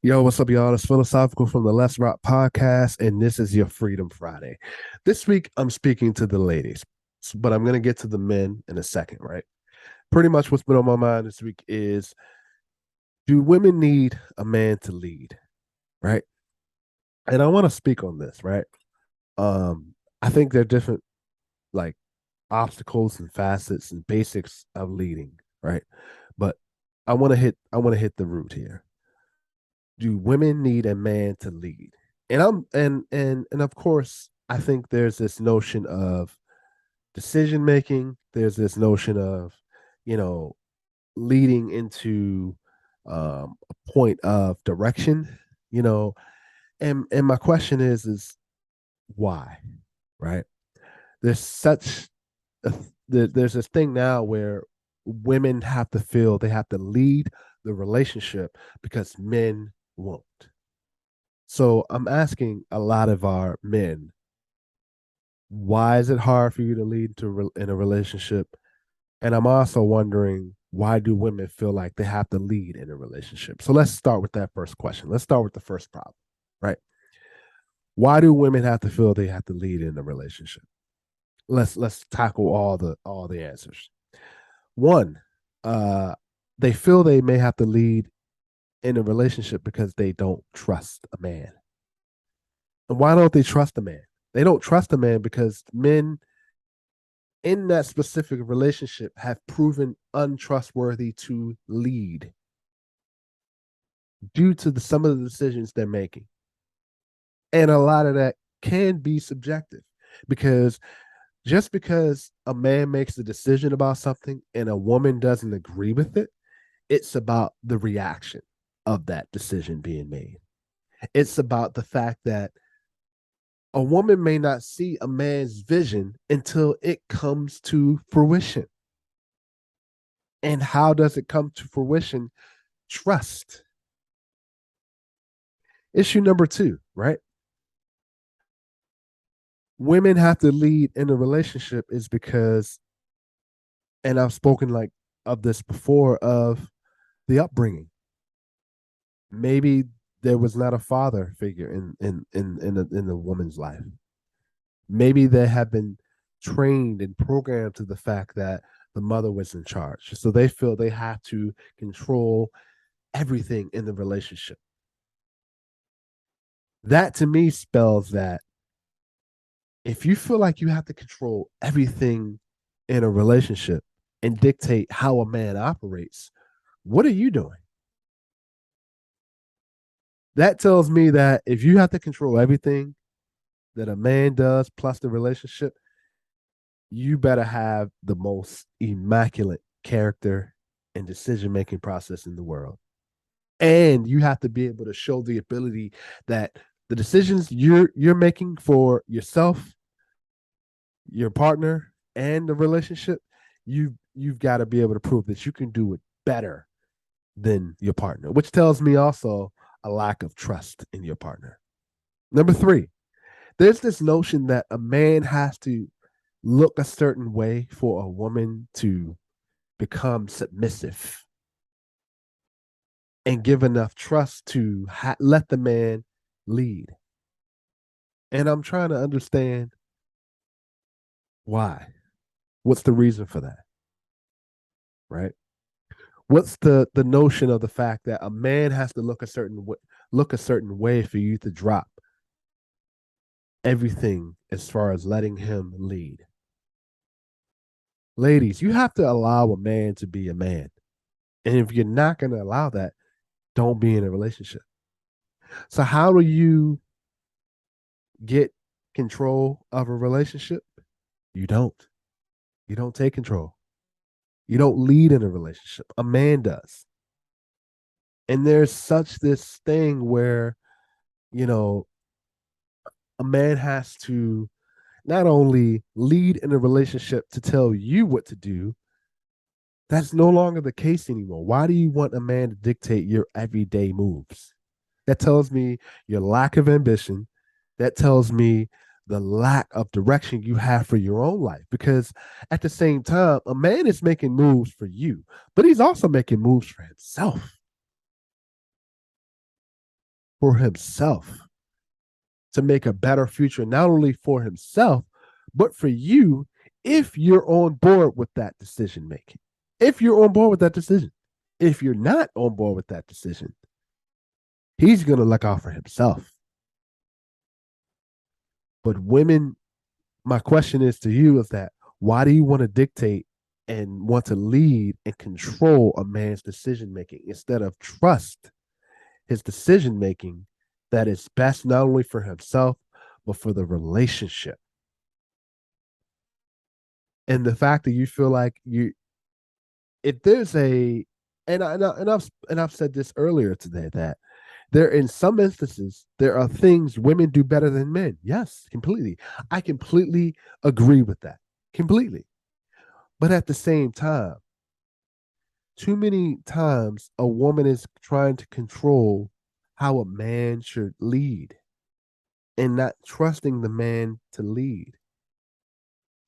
Yo, what's up, y'all? It's Philosophical from the Let's Rock podcast, and this is your Freedom Friday. This week, I'm speaking to the ladies, but I'm going to get to the men in a second, right? Pretty much what's been on my mind this week is, do women need a man to lead, right? And I want to speak on this, right? I think there are different, like, obstacles and facets and basics of leading, right? But I want to hit the root here. Do women need a man to lead? And of course, I think there's this notion of decision making. There's this notion of, you know, leading into a point of direction, you know. And my question is why, right? There's such a, there's this thing now where women have to feel they have to lead the relationship because men won't. So I'm asking a lot of our men, why is it hard for you to lead in a relationship? And I'm also wondering, why do women feel like they have to lead in a relationship? So let's start with that first question. Let's start with the first problem, right? Why do women have to feel they have to lead in a relationship? Let's tackle all the answers. One, uh, they feel they may have to lead in a relationship because they don't trust a man. And why don't they trust a man? They don't trust a man because men in that specific relationship have proven untrustworthy to lead due to some of the decisions they're making. And a lot of that can be subjective because just because a man makes a decision about something and a woman doesn't agree with it, it's about the reaction of that decision being made. It's about the fact that a woman may not see a man's vision until it comes to fruition. And how does it come to fruition? Trust. Issue number two, right? Women have to lead in a relationship is because, and I've spoken like of this before, of the upbringing. Maybe there was not a father figure in the woman's life. Maybe they have been trained and programmed to the fact that the mother was in charge. So they feel they have to control everything in the relationship. That to me spells that if you feel like you have to control everything in a relationship and dictate how a man operates, what are you doing? That tells me that if you have to control everything that a man does plus the relationship, you better have the most immaculate character and decision making process in the world. And you have to be able to show the ability that the decisions you're making for yourself, your partner, and the relationship, you've got to be able to prove that you can do it better than your partner, which tells me also a lack of trust in your partner. Number three, there's this notion that a man has to look a certain way for a woman to become submissive and give enough trust to let the man lead. And I'm trying to understand why. What's the reason for that? Right? What's the notion of the fact that a man has to look a certain way for you to drop everything as far as letting him lead? Ladies, you have to allow a man to be a man. And if you're not going to allow that, don't be in a relationship. So how do you get control of a relationship? You don't. You don't take control. You don't lead in a relationship. A man does. And there's such this thing where, you know, a man has to not only lead in a relationship to tell you what to do, that's no longer the case anymore. Why do you want a man to dictate your everyday moves? That tells me your lack of ambition. That tells me the lack of direction you have for your own life. Because at the same time, a man is making moves for you, but he's also making moves for himself. for himself to make a better future, not only for himself, but for you if you're on board with that decision making. If you're on board with that decision. If you're not on board with that decision, he's going to look out for himself. But women, my question is to you is that why do you want to dictate and want to lead and control a man's decision making instead of trust his decision making that is best not only for himself, but for the relationship? And the fact that you feel like if there's a, and I've said this earlier today that there in some instances there are things women do better than men. Yes, completely. I completely agree with that. Completely. But at the same time, too many times a woman is trying to control how a man should lead and not trusting the man to lead.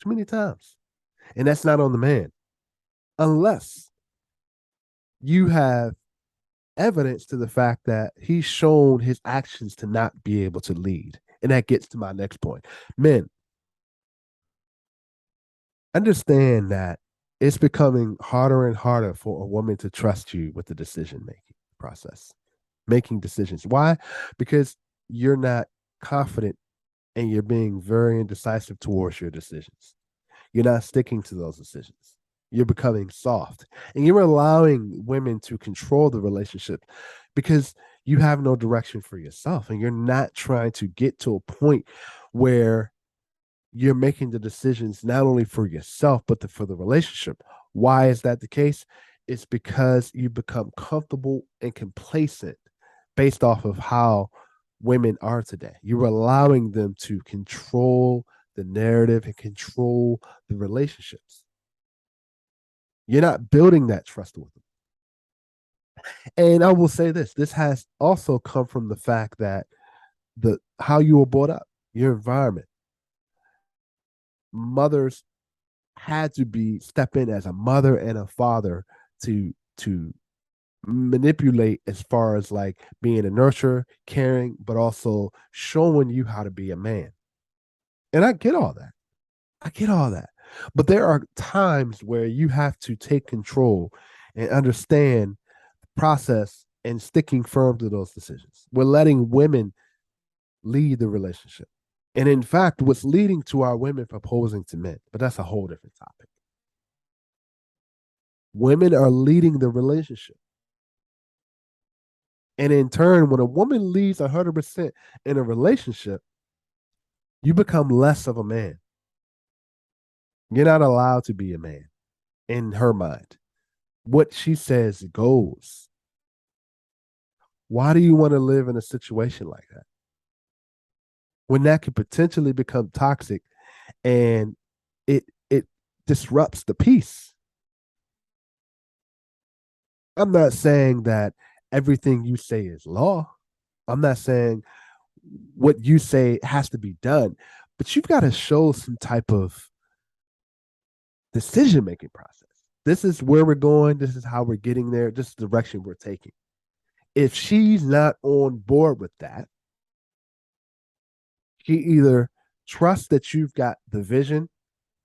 Too many times. And that's not on the man. Unless you have evidence to the fact that he's shown his actions to not be able to lead. And that gets to my next point. Men, understand that it's becoming harder and harder for a woman to trust you with the decision making process, making decisions. Why? Because you're not confident and you're being very indecisive towards your decisions. You're not sticking to those decisions. You're becoming soft and you're allowing women to control the relationship because you have no direction for yourself and you're not trying to get to a point where you're making the decisions not only for yourself but for the relationship. Why is that the case? It's because you become comfortable and complacent based off of how women are today. You're allowing them to control the narrative and control the relationships. You're not building that trust with them. And I will say this has also come from the fact that the how you were brought up, your environment. Mothers had to be step in as a mother and a father to manipulate as far as like being a nurturer, caring, but also showing you how to be a man. And I get all that. I get all that. But there are times where you have to take control and understand the process and sticking firm to those decisions. We're letting women lead the relationship. And in fact, what's leading to our women proposing to men, but that's a whole different topic. Women are leading the relationship. And in turn, when a woman leads 100% in a relationship, you become less of a man. You're not allowed to be a man in her mind. What she says goes. Why do you want to live in a situation like that? When that could potentially become toxic and it disrupts the peace. I'm not saying that everything you say is law. I'm not saying what you say has to be done, but you've got to show some type of decision making process. This is where we're going. This is how we're getting there. This is the direction we're taking. If she's not on board with that, she either trusts that you've got the vision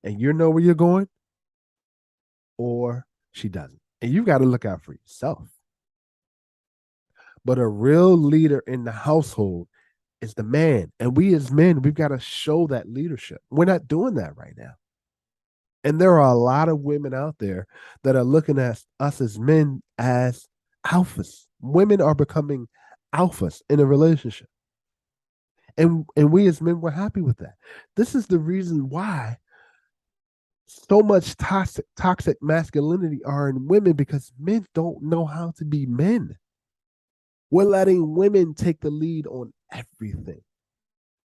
and you know where you're going, or she doesn't. And you've got to look out for yourself. But a real leader in the household is the man. And we as men, we've got to show that leadership. We're not doing that right now. And there are a lot of women out there that are looking at us as men as alphas. Women are becoming alphas in a relationship. And we as men were happy with that. This is the reason why so much toxic masculinity are in women because men don't know how to be men. We're letting women take the lead on everything.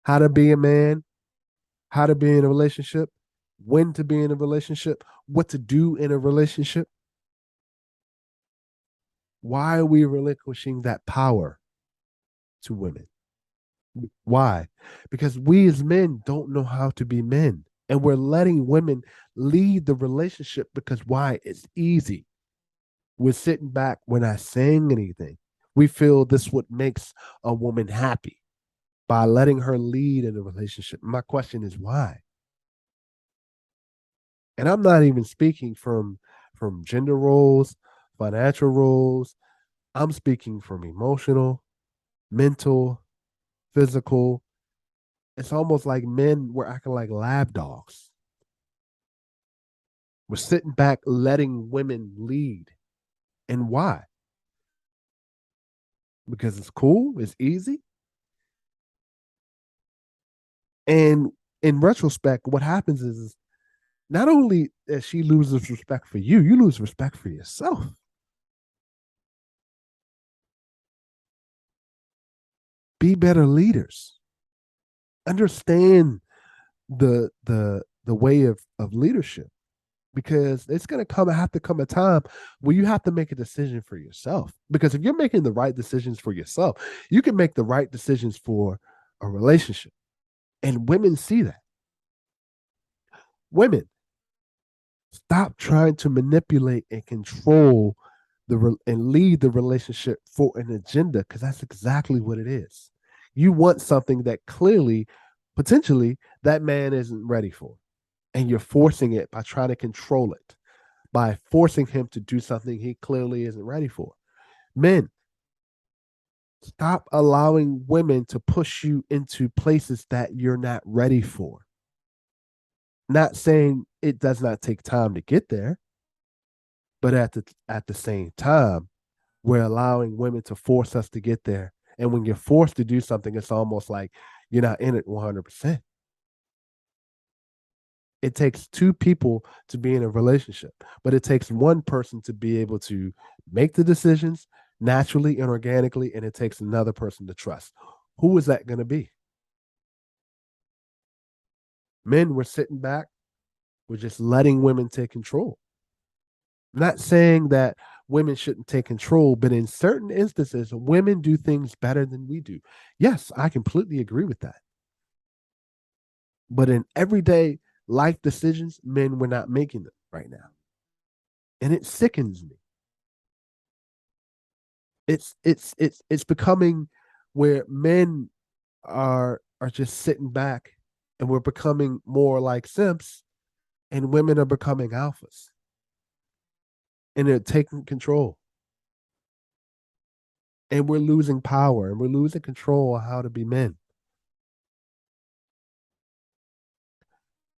How to be a man, how to be in a relationship, when to be in a relationship, what to do in a relationship. Why are we relinquishing that power to women? Why? Because we as men don't know how to be men. And we're letting women lead the relationship because why? It's easy. We're sitting back, we're not saying anything. We feel this what makes a woman happy by letting her lead in a relationship. My question is why? And I'm not even speaking from gender roles, financial roles. I'm speaking from emotional, mental, physical. It's almost like men were acting like lab dogs. We're sitting back letting women lead. And why? Because it's cool, it's easy. And in retrospect, what happens is not only that she loses respect for you, you lose respect for yourself. Be better leaders. Understand the way of leadership, because it's going to have to come a time where you have to make a decision for yourself. Because if you're making the right decisions for yourself, you can make the right decisions for a relationship. And women see that. Women, stop trying to manipulate and control and lead the relationship for an agenda, because that's exactly what it is. You want something that clearly, potentially, that man isn't ready for, and you're forcing it by trying to control it, by forcing him to do something he clearly isn't ready for. Men, stop allowing women to push you into places that you're not ready for. Not saying it does not take time to get there, but at the same time, we're allowing women to force us to get there. And when you're forced to do something, it's almost like you're not in it 100%. It takes two people to be in a relationship, but it takes one person to be able to make the decisions naturally and organically, and it takes another person to trust. Who is that going to be? Men were sitting back, we're just letting women take control. I'm not saying that women shouldn't take control, but in certain instances, women do things better than we do. Yes, I completely agree with that. But in everyday life decisions, men were not making them right now. And it sickens me. It's becoming where men are just sitting back, and we're becoming more like simps, and women are becoming alphas, and they're taking control, and we're losing power, and we're losing control of how to be men.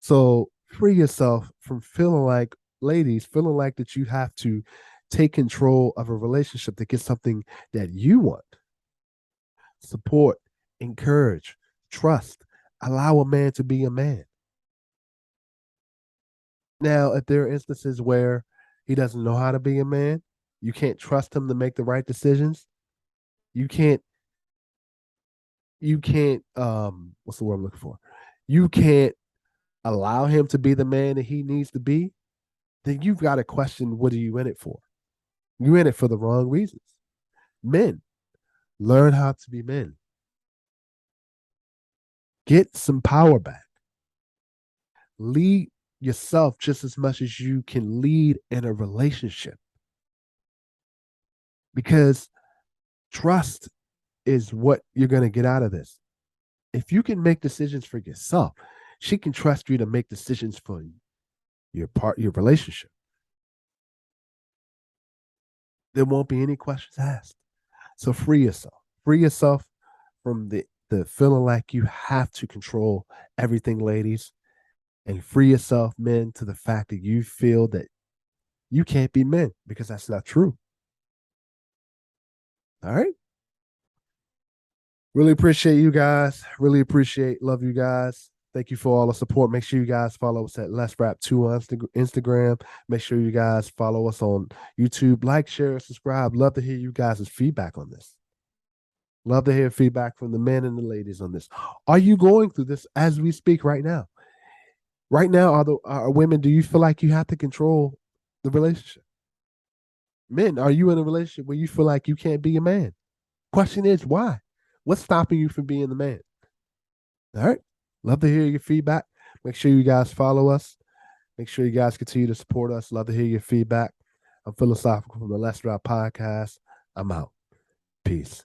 So free yourself from feeling like, ladies, feeling like that you have to take control of a relationship to get something that you want. Support, encourage, trust, allow a man to be a man. Now, if there are instances where he doesn't know how to be a man, you can't trust him to make the right decisions. You can't, what's the word I'm looking for? You can't allow him to be the man that he needs to be, then you've got to question, what are you in it for? You're in it for the wrong reasons. Men, learn how to be men. Get some power back. Lead yourself just as much as you can lead in a relationship. Because trust is what you're going to get out of this. If you can make decisions for yourself, she can trust you to make decisions for your relationship. There won't be any questions asked. So free yourself. Free yourself from the feeling like you have to control everything, ladies, and free yourself, men, to the fact that you feel that you can't be men, because that's not true. All right. Really appreciate you guys. Really appreciate, love you guys. Thank you for all the support. Make sure you guys follow us at Let's Rap 2 on Instagram. Make sure you guys follow us on YouTube. Like, share, subscribe. Love to hear you guys' feedback on this. Love to hear feedback from the men and the ladies on this. Are you going through this as we speak right now? Right now, are women, do you feel like you have to control the relationship? Men, are you in a relationship where you feel like you can't be a man? Question is, why? What's stopping you from being the man? All right. Love to hear your feedback. Make sure you guys follow us. Make sure you guys continue to support us. Love to hear your feedback. I'm Philosophical from the Let's Rap Podcast. I'm out. Peace.